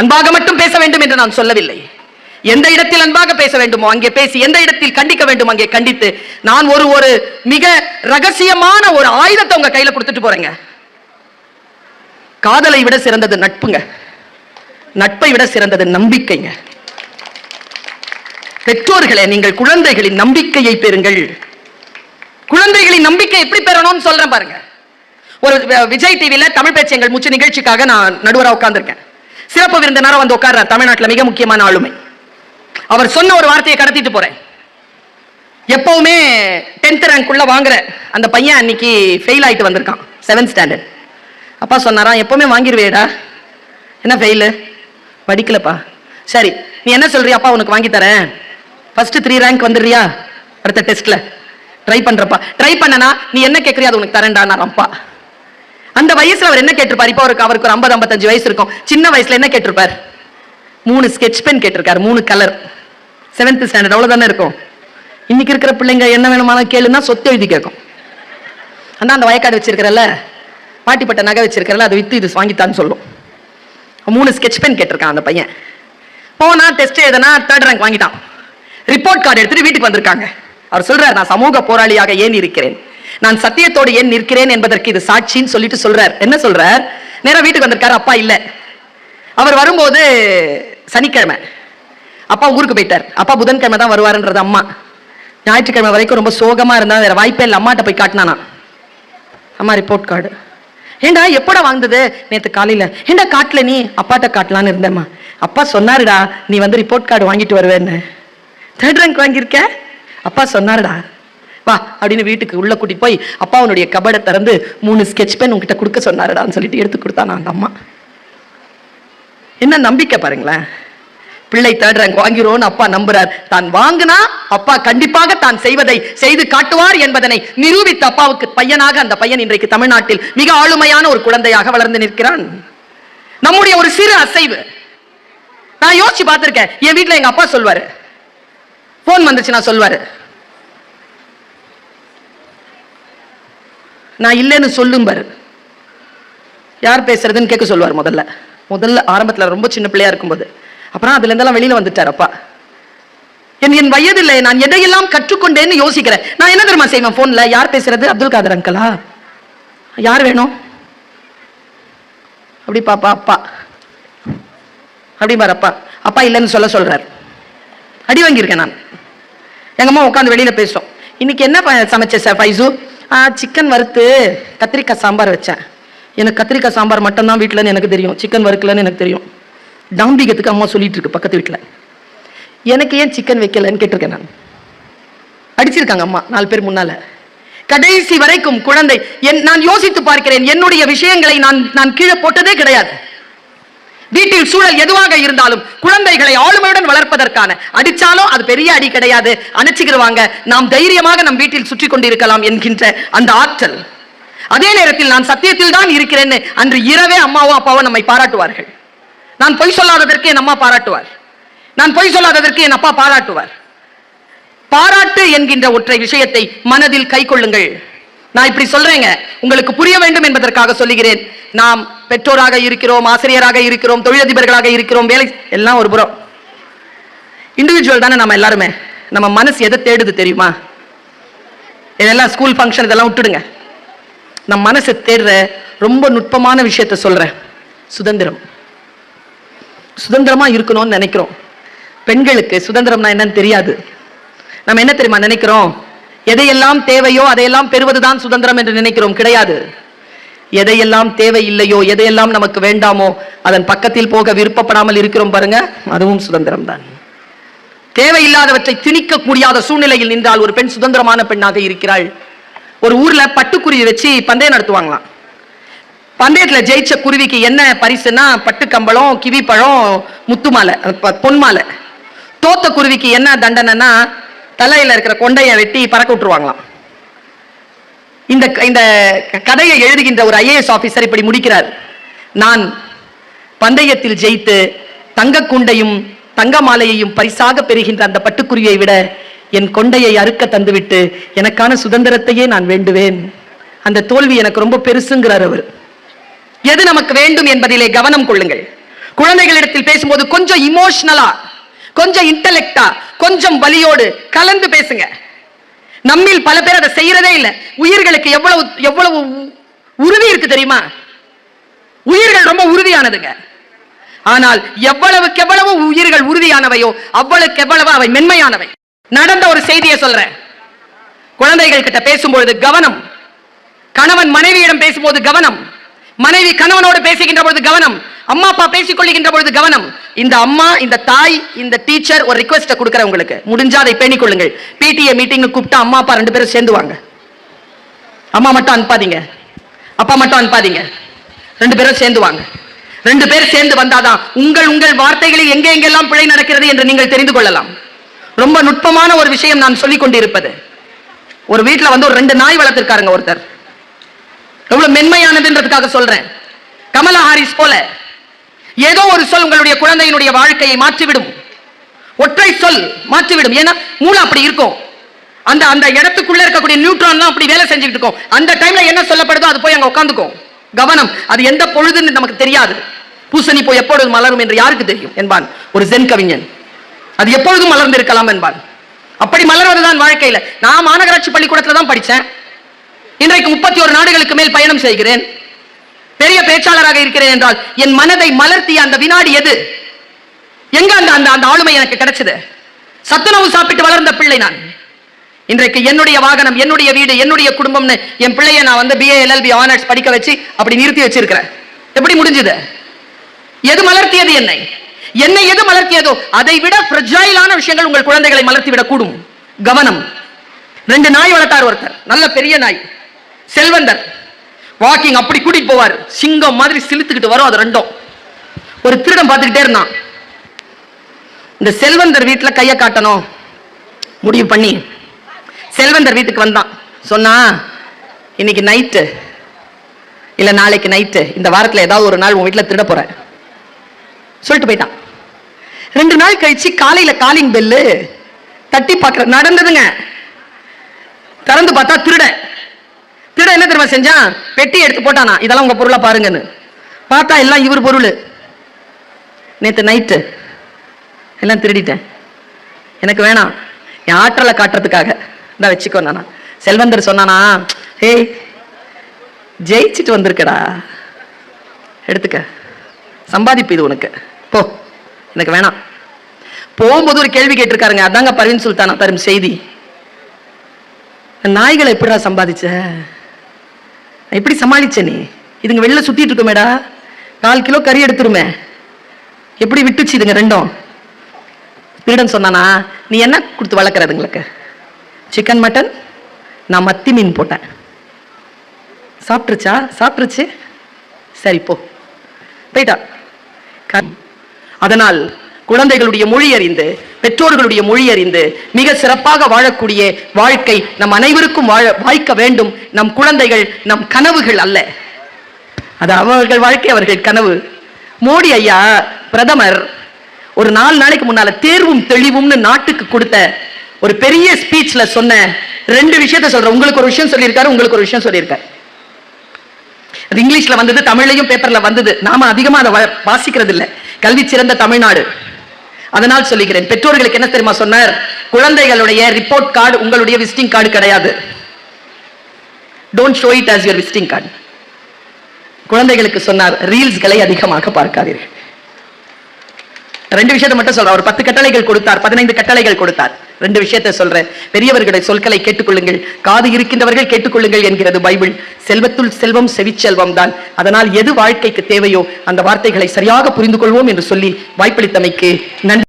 அன்பாக மட்டும் பேச வேண்டும் என்று நான் சொல்லவில்லை. எந்த இடத்தில் அன்பாக பேச வேண்டுமோ அங்கே பேசி, எந்த இடத்தில் கண்டிக்க வேண்டும் அங்கே கண்டித்து, நான் ஒரு மிக ரகசியமான ஒரு ஆயுதத்தை உங்க கையில கொடுத்துட்டு போறேங்க. காதலை விட சிறந்தது நட்புங்க. நட்பை விட சிறந்தது நம்பிக்கைங்க. பெற்றோர்களே, நீங்கள் குழந்தைகளின் நம்பிக்கையை பெறுங்கள். குழந்தைகளின் நம்பிக்கை எப்படி பெறணும்னு சொல்றேன் பாருங்க. ஒரு விஜய் டிவில தமிழ் பேச்சு எங்கள் மூச்சு நிகழ்ச்சிக்காக நான் நடுவராக உட்கார்ந்திருக்கேன். சிறப்பு விருந்தினரா வந்து உட்கார்றார் தமிழ்நாட்டில் மிக முக்கியமான ஆளுமை. அவர் சொன்ன ஒரு வார்த்தையை கடத்திட்டு போறேன். எப்பவுமே 10th ரேங்க் உள்ள வாங்குற அந்த பையன் அன்னைக்கு ஃபெயில் ஆயிட்டு வந்திருக்கான், 7th ஸ்டாண்டர்ட். அப்பா சொன்னாராம், எப்பவுமே வாங்கிருவேடா, என்ன ஃபெயிலு? படிக்கலப்பா. சரி, நீ என்ன சொல்றியா? அப்பா உனக்கு வாங்கி தரேன், ஃபர்ஸ்ட் 3 ரேங்க் வந்துடுறியா அடுத்த டெஸ்ட்ல? ட்ரை பண்றப்பா. ட்ரை பண்ணனா நீ என்ன கேட்கறியா அது உனக்கு தரேன்டா. அப்பா அந்த வயசுல அவர் என்ன கேட்டிருப்பார்? இப்போ அவருக்கு ஒரு 50-55 வயசு இருக்கும். சின்ன வயசுல என்ன கேட்டிருப்பார்? 3 ஸ்கெட்ச் பென் கேட்டிருக்காரு, 3 கலர். 7th ஸ்டாண்டர்ட், அவ்வளவுதானே இருக்கும். இன்னைக்கு இருக்கிற பிள்ளைங்க என்ன வேணுமான கேளுன்னா சொத்து எழுதி கேட்கும். ஆனா அந்த வயக்காடு வச்சிருக்கிறல்ல, பாட்டிப்பட்ட நகை வச்சிருக்கிறல்ல, அதை வித்து இது வாங்கித்தான்னு சொல்லும். 3 ஸ்கெட்ச் பென் கேட்டிருக்கான் அந்த பையன். போனா டெஸ்ட் எழுதுனா 3rd ரேங்க் வாங்கிட்டான். ரிப்போர்ட் கார்டு எடுத்துட்டு வீட்டுக்கு வந்திருக்காங்க. அவர் சொல்றார், நான் சமூக போராளியாக ஏன் இருக்கிறேன், நான் சத்தியத்தோடு ஏன் நிற்கிறேன் என்பதற்கு இது சாட்சின்னு சொல்லிட்டு சொல்றார். என்ன சொல்றார்? நேரா வீட்டுக்கு வந்திருக்காரு. அப்பா இல்ல. அவர் வரும்போது சனிக்கிழமை, அப்பா ஊருக்கு போயிட்டார். அப்பா புதன்கிழமை தான் வருவாருன்றது அம்மா. ஞாயிற்றுக்கிழமை வரைக்கும் ரொம்ப சோகமா இருந்தா, வேற வாய்ப்பே இல்லை. அம்மாட்ட போய் காட்டினானா, அம்மா ரிப்போர்ட் கார்டு. ஏண்டா எப்படா வாங்குது? நேற்று காலையில. ஏண்டா காட்டல நீ? அப்பாட்ட காட்டலான்னு இருந்தேம்மா. அப்பா சொன்னாருடா நீ வந்து ரிப்போர்ட் கார்டு வாங்கிட்டு வருவேன்னு. 3rd ரேங்க் வாங்கியிருக்க? அப்பா சொன்னாருடா, வா அப்படின்னு வீட்டுக்கு உள்ள கூட்டிட்டு போய் அப்பாவுடைய கபடை திறந்து 3 ஸ்கெட்ச் பென் உங்ககிட்ட கொடுக்க சொன்னாருடான்னு சொல்லிட்டு எடுத்து கொடுத்தானா அந்த அம்மா. என்ன நம்பிக்கை பாருங்களேன். பிள்ளை 3rd ரேங்க் வாங்கிறோன்னு அப்பா நம்புறார். தான் வாங்கினா அப்பா கண்டிப்பாக தான் செய்வதை செய்து காட்டுவார் என்பதனை நிரூபித்த அப்பாவுக்கு பையனாக அந்த பையன் இன்றைக்கு தமிழ்நாட்டில் மிக ஆளுமையான ஒரு குழந்தையாக வளர்ந்து நிற்கிறான். நம்முடைய ஒரு சிறு அசைவு. நான் யோசிச்சு பார்த்திருக்கேன். என் வீட்டுல எங்க அப்பா சொல்வாரு, போன் வந்துச்சு நான் சொல்வாரு, நான் இல்லைன்னு சொல்லும் பாரு, யார் பேசுறதுன்னு கேட்க சொல்லுவார். முதல்ல ஆரம்பத்தில் ரொம்ப சின்ன பிள்ளையா இருக்கும்போது. அப்புறம் அதுல இருந்தெல்லாம் வெளியில வந்துட்டார் அப்பா. என் வயதில்லை, நான் எதையெல்லாம் கற்றுக்கொண்டேன்னு யோசிக்கிறேன். நான் என்ன தெரியுமா செய்வேன்? போன்ல யார் பேசுறது? அப்துல் காதர் அங்கலா? யார் வேணும்? அப்படி பாப்பா அப்பா அப்படி பாரு. அப்பா அப்பா இல்லைன்னு சொல்றார். அடி வாங்கியிருக்கேன் நான். எங்க அம்மா உட்காந்து வெளியில பேசுறோம். இன்னைக்கு என்ன சமைச்ச சார் ஃபைசு? சிக்கன் வறுத்து கத்திரிக்காய் சாம்பார் வச்சேன். எனக்கு கத்திரிக்காய் சாம்பார் மட்டும் தான் வீட்டுலன்னு எனக்கு தெரியும், சிக்கன் வறுக்கலன்னு எனக்கு தெரியும். டாம்பிகத்துக்கு அம்மா சொல்லிட்டு இருக்கு பக்கத்து வீட்டுல. எனக்கு ஏன் சிக்கன் வைக்கலன்னு கேட்டிருக்கேன் நான். அடிச்சிருக்காங்க அம்மா 4 பேர் முன்னால. கடைசி வரைக்கும் குழந்தை. நான் யோசித்து பார்க்கிறேன், என்னுடைய விஷயங்களை நான் கீழே போட்டதே கிடையாது. வீட்டில் சூழல் எதுவாக இருந்தாலும் குழந்தைகளை ஆளுமையுடன் வளர்ப்பதற்கான, அடிச்சாலும் அது பெரிய அடி கிடையாது, அணைச்சிக்கிடுவாங்க, நாம் தைரியமாக நம் வீட்டில் சுற்றி கொண்டிருக்கலாம் என்கின்ற அந்த ஆற்றல். அதே நேரத்தில் நான் சத்தியத்தில் தான் இருக்கிறேன்னு அன்று இரவே அம்மாவும் அப்பாவும் நம்மை பாராட்டுவார்கள். நான் பொய் சொல்லாததற்கு என் அம்மா பாராட்டுவார், நான் பொய் சொல்லாததற்கு என் அப்பா பாராட்டுவார். பாராட்டு என்கின்ற ஒற்றை விஷயத்தை மனதில் கை கொள்ளுங்கள். நான் இப்படி சொல்றேங்க, உங்களுக்கு புரிய வேண்டும் என்பதற்காக சொல்லுகிறேன். நாம் பெற்றோராக இருக்கிறோம், ஆசிரியராக இருக்கிறோம், தொழிலதிபர்களாக இருக்கிறோம், வேலை எல்லாம் ஒரு புறம். இண்டிவிஜுவல் தானே நம்ம எல்லாருமே. நம்ம மனசு எதை தேடுது தெரியுமா? இதெல்லாம் ஸ்கூல் ஃபங்க்ஷன் இதெல்லாம் விட்டுடுங்க. நம் மனசு தேடுற ரொம்ப நுட்பமான விஷயத்தை சொல்றேன். சுதந்திரம். சுதந்திரமா இருக்கணும்னு நினைக்கிறோம். பெண்களுக்கு சுதந்திரம்னா என்னன்னு தெரியாது. நம்ம என்ன தெரியுமா நினைக்கிறோம்? எதையெல்லாம் தேவையோ அதையெல்லாம் பெறுவதுதான் சுதந்திரம் என்று நினைக்கிறோம். கிடையாது. எதையெல்லாம் தேவை இல்லையோ, எதையெல்லாம் நமக்கு வேண்டாமோ அதன் பக்கத்தில் போக விருப்பப்படாமல் இருக்கிறோம் பாருங்க, அதுவும் சுதந்திரம் தான். தேவையில்லாதவற்றை திணிக்க முடியாத சூழ்நிலையில் நின்றால் ஒரு பெண் சுதந்திரமான பெண்ணாக இருக்கிறாள். ஒரு ஊர்ல பட்டுக்குருவி வச்சு பந்தயம் நடத்துவாங்களாம். பந்தயத்துல ஜெயிச்ச குருவிக்கு என்ன பரிசுன்னா பட்டு கம்பளம், கிவி பழம், முத்து மாலை, பொன் மாலை. தோத்த குருவிக்கு என்ன தண்டனைன்னா தலையில இருக்கிற கொண்டைய வெட்டி பறக்க விட்டுருவாங்களாம். இந்த கதையை எழுதுகின்ற ஒரு IAS ஆபீசர் இப்படி முடிக்கிறார். நான் பந்தயத்தில் ஜெயித்து தங்க குண்டையும் தங்க மாலையையும் பரிசாக பெறுகின்ற அந்த பட்டுக்குருவியை விட என் கொண்டையை அறுக்க தந்துவிட்டு எனக்கான சுதந்திரத்தையே நான் வேண்டுவேன். அந்த தோல்வி எனக்கு ரொம்ப பெருசுங்கிறார் அவர். எது நமக்கு வேண்டும் என்பதிலே கவனம் கொள்ளுங்கள். குழந்தைகளிடத்தில் பேசும்போது கொஞ்சம் இமோஷனலா, கொஞ்சம் இன்டெலெக்டா, கொஞ்சம் வலியோடு கலந்து பேசுங்க. நம்மில் பல பேர் அதை செய்யறதே இல்லை. உயிர்களுக்கு எவ்வளவு எவ்வளவு உறுதி இருக்கு தெரியுமா? உயிர்கள் ரொம்ப உறுதியானதுங்க. ஆனால் எவ்வளவுக்கு எவ்வளவு உயிர்கள் உறுதியானவையோ அவ்வளவுக்கு எவ்வளவு அவை மென்மையானவை. நடந்த ஒரு செய்தியை சொல்றேன். குழந்தைகள் கிட்ட பேசும்பொழுது கவனம். கணவன் மனைவியிடம் பேசும்போது கவனம். மனைவி கணவனோடு பேசுகின்ற பொழுது கவனம். அம்மா அப்பா பேசிக் கொள்ளுகின்ற பொழுது கவனம். இந்த அம்மா, இந்த தாய், இந்த டீச்சர் ஒரு ரிக்வெஸ்ட் கொடுக்கிறேன் உங்களுக்கு. முடிஞ்சா அதை பேணிக் கொள்ளுங்கள். பிடிஏ மீட்டிங் கூப்பிட்டா அம்மா அப்பா 2 பேரும் சேர்ந்து வாங்க. அம்மா மட்டும் அனுப்பாதீங்க, அப்பா மட்டும் அனுப்பாதீங்க. 2 பேரும் சேர்ந்து வாங்க. 2 பேர் சேர்ந்து வந்தாதான் உங்கள் வார்த்தைகளில் எங்கே எங்கெல்லாம் பிழை நடக்கிறது என்று நீங்கள் தெரிந்து கொள்ளலாம். ரொம்ப நுட்பமான ஒரு விஷயம் நான் சொல்லிக் கொண்டிருப்பது. ஒரு வீட்டுல வந்து ஒரு 2 நாய் வளர்த்திருக்காருங்க ஒருத்தர். எவ்வளவு மென்மையானதுன்றதுக்காக சொல்றேன். கமலா ஹாரிஸ் போல ஏதோ ஒரு சொல் உங்களுடைய குழந்தையினுடைய வாழ்க்கையை மாற்றிவிடும். ஒற்றை சொல் மாற்றிவிடும். ஏன்னா மூளை அப்படி இருக்கும். அந்த அந்த இடத்துக்குள்ள இருக்கக்கூடிய நியூட்ரான்லாம் அப்படி வேலை செஞ்சுட்டு இருக்கும். அந்த டைம்ல என்ன சொல்லப்படுதோ அது போய் அங்க உட்காந்துக்கும். கவனம். அது எந்த பொழுதுன்னு நமக்கு தெரியாது. பூசணி போய் எப்பொழுது மலரும் என்று யாருக்கு தெரியும் என்பான் ஒரு ஜென் கவிஞன். அது எப்பொழுதும் மலர்ந்து இருக்கலாம் என்பான். அப்படி மலர்வதுதான் வாழ்க்கையில. நான் மாநகராட்சி பள்ளிக்கூடத்துல தான் படித்தேன். இன்றைக்கு 31 நாடுகளுக்கு மேல் பயணம் செய்கிறேன். பெரிய பேச்சாளராக இருக்கிறேன் என்றால் என் மனதை மலர்த்திய அந்த வினாடி எது? எங்க அந்த ஆளுமை எனக்கு கிடைச்சது? சத்துணவு சாப்பிட்டு வளர்ந்த பிள்ளை நான். இன்றைக்கு என்னுடைய வாகனம், என்னுடைய வீடு, என்னுடைய குடும்பம்னு என் பிள்ளையை நான் வந்து BA LLB ஆனர்ஸ் படிக்க வச்சு அப்படி நிறுத்தி வச்சிருக்கிறேன். எப்படி முடிஞ்சது? எது மலர்த்தியது என்னை? என்னை எது மலர்த்தியதோ அதை விட ஃப்ரெஜைலான விஷயங்கள் உங்கள் குழந்தைகளை மலர்த்திவிடக் கூடும். கவனம். 2 நாய் வளர்த்தார் ஒருத்தர். நல்ல பெரிய நாய், செல்வந்தர். வாக்கிங் அப்படி கூட்டிட்டு போவார். சிங்கம் மாதிரி சிலுத்துக்கிட்டு வரும் அது 2. ஒரு திருடன் பார்த்துக்கிட்டே இருந்தான். இந்த செல்வந்தர் வீட்டுல கையை காட்டணும் முடிவு பண்ணி செல்வந்தர் வீட்டுக்கு வந்தான். சொன்னா, இன்னைக்கு நைட்டு இல்ல நாளைக்கு நைட்டு, இந்த வாரத்துல ஏதாவது ஒரு நாள் உன் வீட்டுல திருட போற சொல்லிட்டு போயிட்டான். 2 நாள் கழிச்சு காலையில காலிங் பெல்லு தட்டி பார்க்கிற நடந்ததுங்க. திறந்து பார்த்தா திருட என்ன தெரியுமா செஞ்சான்? பெட்டி எடுத்து போட்டானா, இதெல்லாம் உங்க பொருளா பாருங்கன்னு. பார்த்தா எல்லாம் இவர் பொருள். நேத்து நைட்டு எல்லாம் திருடிட்டேன், எனக்கு வேணாம், என் ஆற்றலை காட்டுறதுக்காக நான் வச்சுக்கோ. நானா செல்வந்தர் சொன்னானா, ஏய் ஜெயிச்சுட்டு வந்திருக்கடா, எடுத்துக்க, சம்பாதிப்பு இது உனக்கு, போ, எனக்கு வேணாம். போகும்போது ஒரு கேள்வி கேட்டிருக்காருங்க. அதாங்க பர்வீன் சுல்தானா தரும் செய்தி. நாய்களை எப்படிடா சம்பாதிச்ச, எப்படி சமாளிச்ச நீ? இதுங்க வெளில சுத்திட்டு இருக்குமேடா, 4 கிலோ கறி எடுத்துருமே, எப்படி விட்டுச்சு இதுங்க 2ம்? திருடன் சொன்னானா, நீ என்ன கொடுத்து வளர்க்கறதுங்களுக்கு? சிக்கன் மட்டன், நான் மத்தி மீன் போட்டேன். சாப்பிட்டுருச்சா? சாப்பிட்டுருச்சு, சரி போ, போயிட்டா. அதனால் குழந்தைகளுடைய மொழி அறிந்து, பெற்றோர்களுடைய மொழி அறிந்து மிக சிறப்பாக வாழக்கூடிய வாழ்க்கை நம் அனைவருக்கும் வாய்க்க வேண்டும். நம் குழந்தைகள் நம் கனவுகள் அல்ல, அது அவர்கள் வாழ்க்கை, அவர்கள் கனவு. மோடி ஐயா பிரதமர் ஒரு 4 நாளைக்கு முன்னால தேர்வும் தெளிவும்னு நாட்டுக்கு கொடுத்த ஒரு பெரிய ஸ்பீச்ல சொன்ன 2 விஷயத்தை சொல்றேன். உங்களுக்கு ஒரு விஷயம் சொல்லியிருக்காரு, உங்களுக்கு ஒரு விஷயம் சொல்லியிருக்காரு. அது இங்கிலீஷ்ல வந்தது, தமிழ்லையும் பேப்பர்ல வந்தது. நாம அதிகமா அதை வாசிக்கிறது இல்லை. கல்வி சிறந்த தமிழ்நாடு. அதனால் சொல்லுகிறேன். பெற்றோர்களுக்கு என்ன தெரியுமா சொன்னார்? குழந்தைகளுடைய ரிப்போர்ட் கார்டு உங்களுடைய விசிட்டிங் கார்டு கிடையாது. Don't show it as your visiting card. குழந்தைகளுக்கு சொன்னார், ரீல்ஸ்களை அதிகமாக பார்க்காதீர்கள். 2 விஷயத்தை மட்டும் சொல்றார். ஒரு 10 கட்டளைகள் கொடுத்தார், 15 கட்டளைகள் கொடுத்தார். 2 விஷயத்தை சொல்றேன். பெரியவர்களுடைய சொற்களை கேட்டுக்கொள்ளுங்கள், காது இருக்கின்றவர்கள் கேட்டுக்கொள்ளுங்கள் என்கிறது பைபிள். செல்வத்துள் செல்வம் செவிச்செல்வம் தான். அதனால் எது வாழ்க்கைக்கு தேவையோ அந்த வார்த்தைகளை சரியாக புரிந்து கொள்வோம் என்று சொல்லி வாய்ப்பளித்தமைக்கு நன்றி.